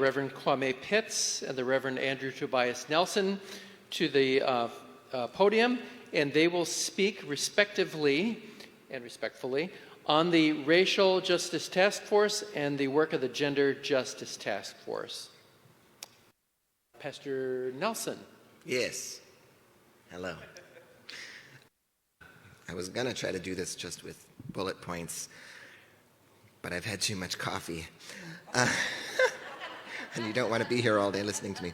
Reverend Kwame Pitts and the Reverend Andrew Tobias Nelson to the podium, and they will speak respectively and respectfully on the Racial Justice Task Force and the work of the Gender Justice Task Force. Pastor Nelson. Yes. Hello. I was going to try to do this just with bullet points, but I've had too much coffee. And you don't want to be here all day listening to me.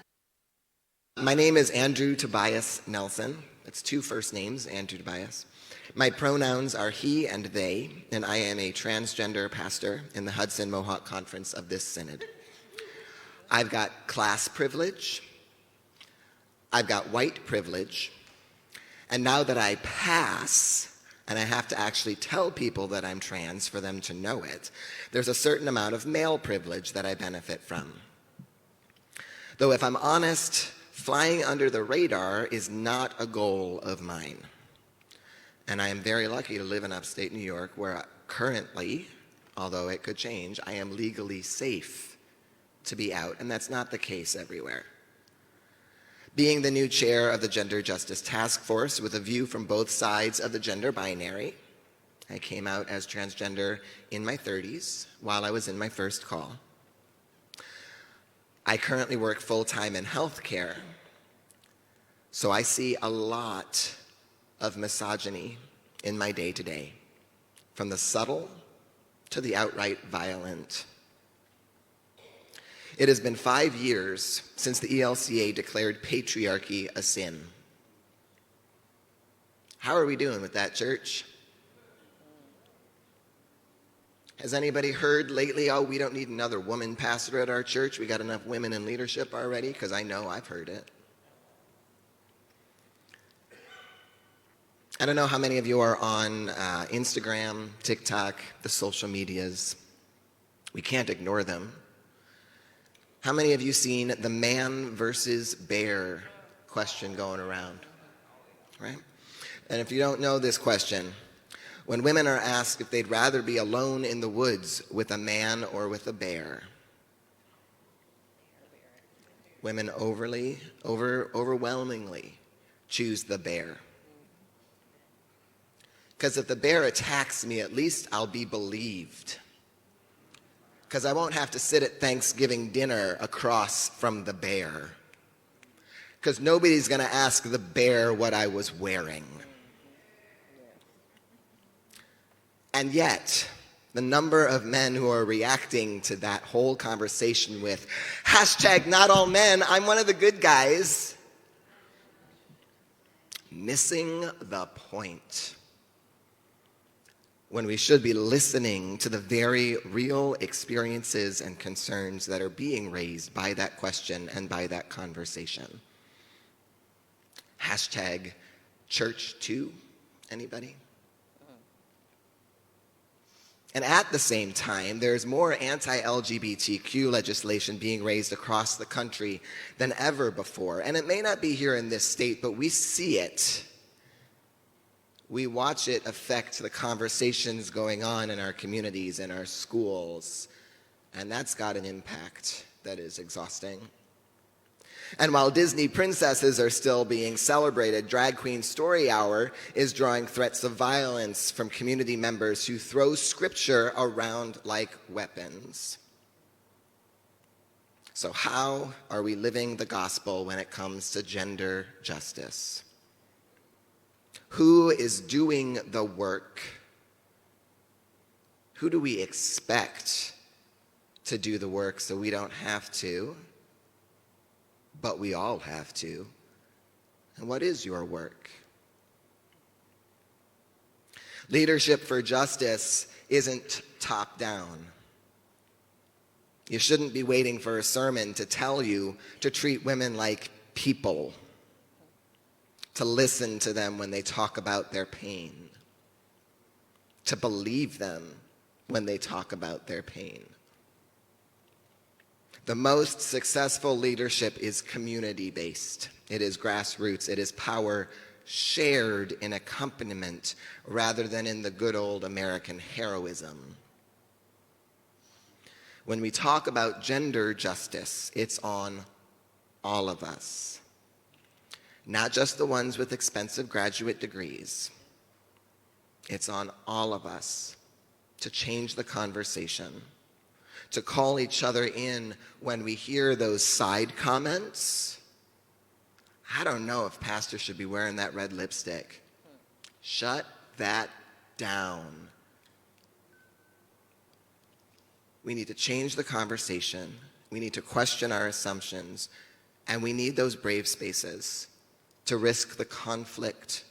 My name is Andrew Tobias Nelson. It's two first names, Andrew Tobias. My pronouns are he and they, and I am a transgender pastor in the Hudson Mohawk Conference of this Synod. I've got class privilege, I've got white privilege, and now that I pass, and I have to actually tell people that I'm trans for them to know it, there's a certain amount of male privilege that I benefit from. Though if I'm honest, flying under the radar is not a goal of mine. And I am very lucky to live in upstate New York, where currently, although it could change, I am legally safe to be out, and that's not the case everywhere. Being the new chair of the Gender Justice Task Force with a view from both sides of the gender binary, I came out as transgender in my 30s while I was in my first call. I currently work full-time in healthcare, so I see a lot of misogyny in my day-to-day, from the subtle to the outright violent. It has been 5 years since the ELCA declared patriarchy a sin. How are we doing with that, church? Has anybody heard lately, oh, we don't need another woman pastor at our church, we got enough women in leadership already? Because I know I've heard it. I don't know how many of you are on Instagram, TikTok, the social medias. We can't ignore them. How many of you seen the man versus bear question going around? Right? And if you don't know this question, when women are asked if they'd rather be alone in the woods with a man or with a bear, women overwhelmingly choose the bear. Because if the bear attacks me, at least I'll be believed. Because I won't have to sit at Thanksgiving dinner across from the bear. Because nobody's going to ask the bear what I was wearing. And yet, the number of men who are reacting to that whole conversation with #not all men, I'm one of the good guys, missing the point. When we should be listening to the very real experiences and concerns that are being raised by that question and by that conversation. #church2, anybody? And at the same time, there's more anti-LGBTQ legislation being raised across the country than ever before. And it may not be here in this state, but we see it. We watch it affect the conversations going on in our communities, in our schools. And that's got an impact that is exhausting. And while Disney princesses are still being celebrated, Drag Queen Story Hour is drawing threats of violence from community members who throw scripture around like weapons. So how are we living the gospel when it comes to gender justice? Who is doing the work? Who do we expect to do the work so we don't have to? But we all have to. And what is your work? Leadership for justice isn't top down. You shouldn't be waiting for a sermon to tell you to treat women like people, to listen to them when they talk about their pain, to believe them when they talk about their pain. The most successful leadership is community-based. It is grassroots. It is power shared in accompaniment rather than in the good old American heroism. When we talk about gender justice, it's on all of us, not just the ones with expensive graduate degrees. It's on all of us to change the conversation, to call each other in when we hear those side comments. I don't know if pastors should be wearing that red lipstick. Shut that down. We need to change the conversation. We need to question our assumptions. And we need those brave spaces to risk the conflict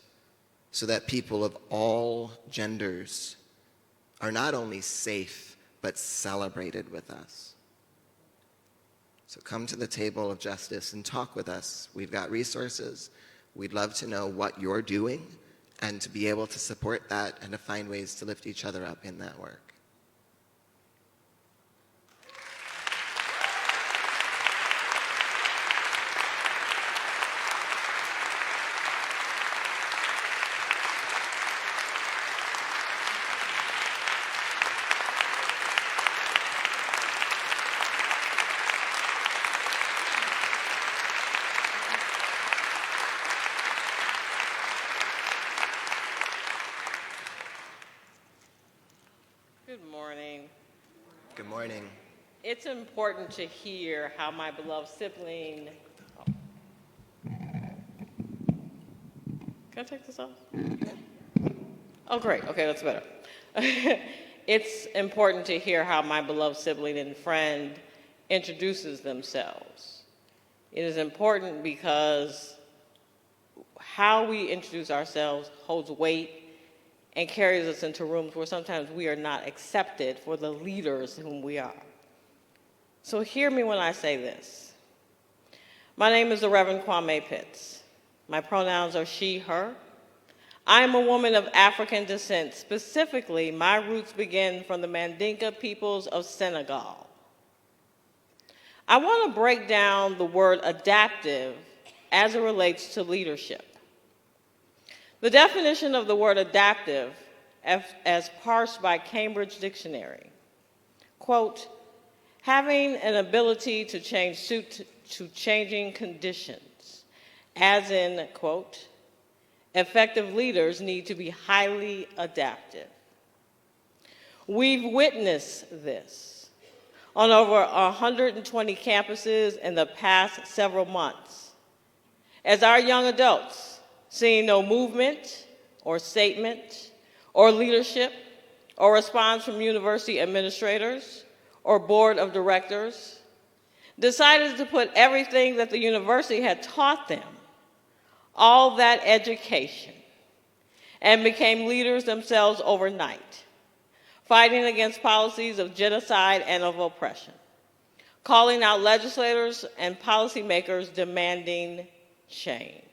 so that people of all genders are not only safe, but celebrated with us. So come to the table of justice and talk with us. We've got resources. We'd love to know what you're doing and to be able to support that and to find ways to lift each other up in that work. Good morning. Good morning. It's important to hear how my beloved sibling. Can I take this off? Oh, great. Okay, that's better. It's important to hear how my beloved sibling and friend introduces themselves. It is important because how we introduce ourselves holds weight and carries us into rooms where sometimes we are not accepted for the leaders whom we are. So hear me when I say this. My name is the Reverend Kwame Pitts. My pronouns are she, her. I am a woman of African descent. Specifically, my roots begin from the Mandinka peoples of Senegal. I want to break down the word adaptive as it relates to leadership. The definition of the word adaptive, as parsed by Cambridge Dictionary, quote, having an ability to change suit to changing conditions, as in, quote, effective leaders need to be highly adaptive. We've witnessed this on over 120 campuses in the past several months, as our young adults, seeing no movement or statement or leadership or response from university administrators or board of directors, decided to put everything that the university had taught them, all that education, and became leaders themselves overnight, fighting against policies of genocide and of oppression, calling out legislators and policymakers demanding change.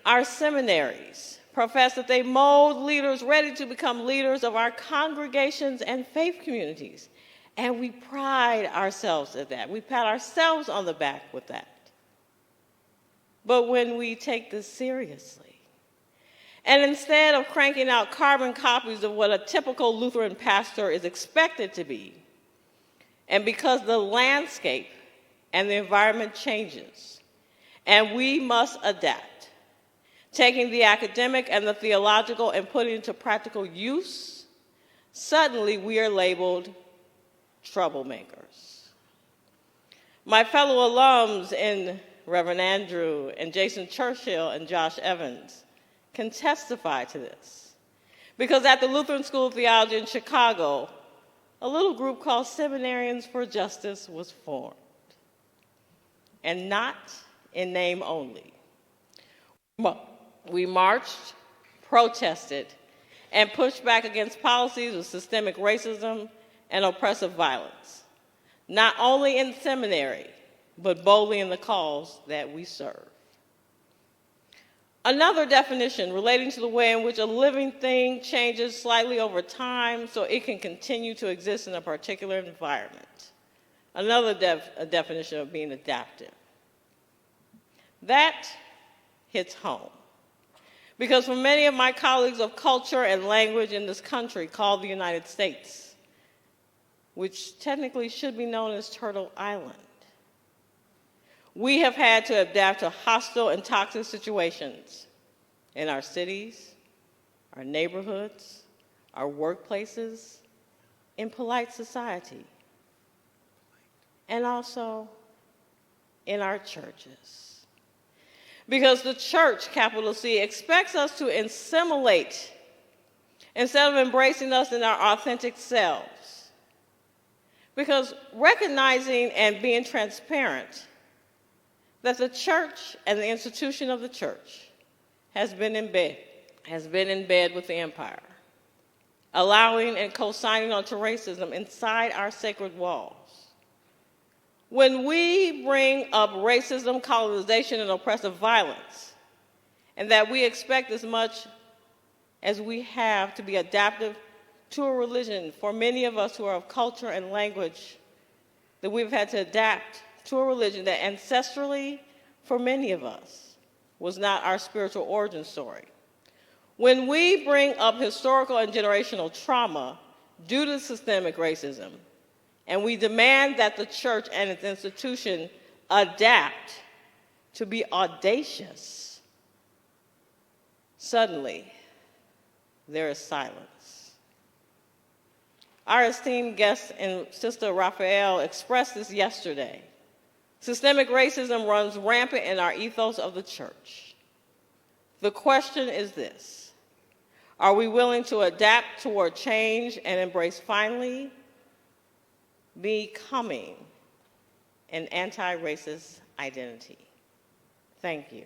Our seminaries profess that they mold leaders ready to become leaders of our congregations and faith communities, and we pride ourselves at that. We pat ourselves on the back with that. But when we take this seriously, and instead of cranking out carbon copies of what a typical Lutheran pastor is expected to be, and because the landscape and the environment changes, and we must adapt, taking the academic and the theological and putting it to practical use, suddenly we are labeled troublemakers. My fellow alums in Reverend Andrew and Jason Churchill and Josh Evans can testify to this. Because at the Lutheran School of Theology in Chicago, a little group called Seminarians for Justice was formed. And not in name only. We marched, protested, and pushed back against policies of systemic racism and oppressive violence, not only in seminary, but boldly in the cause that we serve. Another definition relating to the way in which a living thing changes slightly over time so it can continue to exist in a particular environment. Another definition of being adaptive. That hits home. Because for many of my colleagues of culture and language in this country called the United States, which technically should be known as Turtle Island. We have had to adapt to hostile and toxic situations in our cities, our neighborhoods, our workplaces, in polite society, and also in our churches. Because the church, capital C, expects us to assimilate instead of embracing us in our authentic selves. Because recognizing and being transparent that the church and the institution of the church has been in bed with the empire, allowing and co-signing onto racism inside our sacred walls. When we bring up racism, colonization, and oppressive violence, and that we expect as much as we have to be adaptive to a religion, for many of us who are of culture and language, that we've had to adapt to a religion that ancestrally, for many of us, was not our spiritual origin story. When we bring up historical and generational trauma due to systemic racism, and we demand that the church and its institution adapt to be audacious, suddenly there is silence. Our esteemed guest and Sister Raphael expressed this yesterday. Systemic racism runs rampant in our ethos of the church. The question is this: are we willing to adapt toward change and embrace finally becoming an anti-racist identity? Thank you.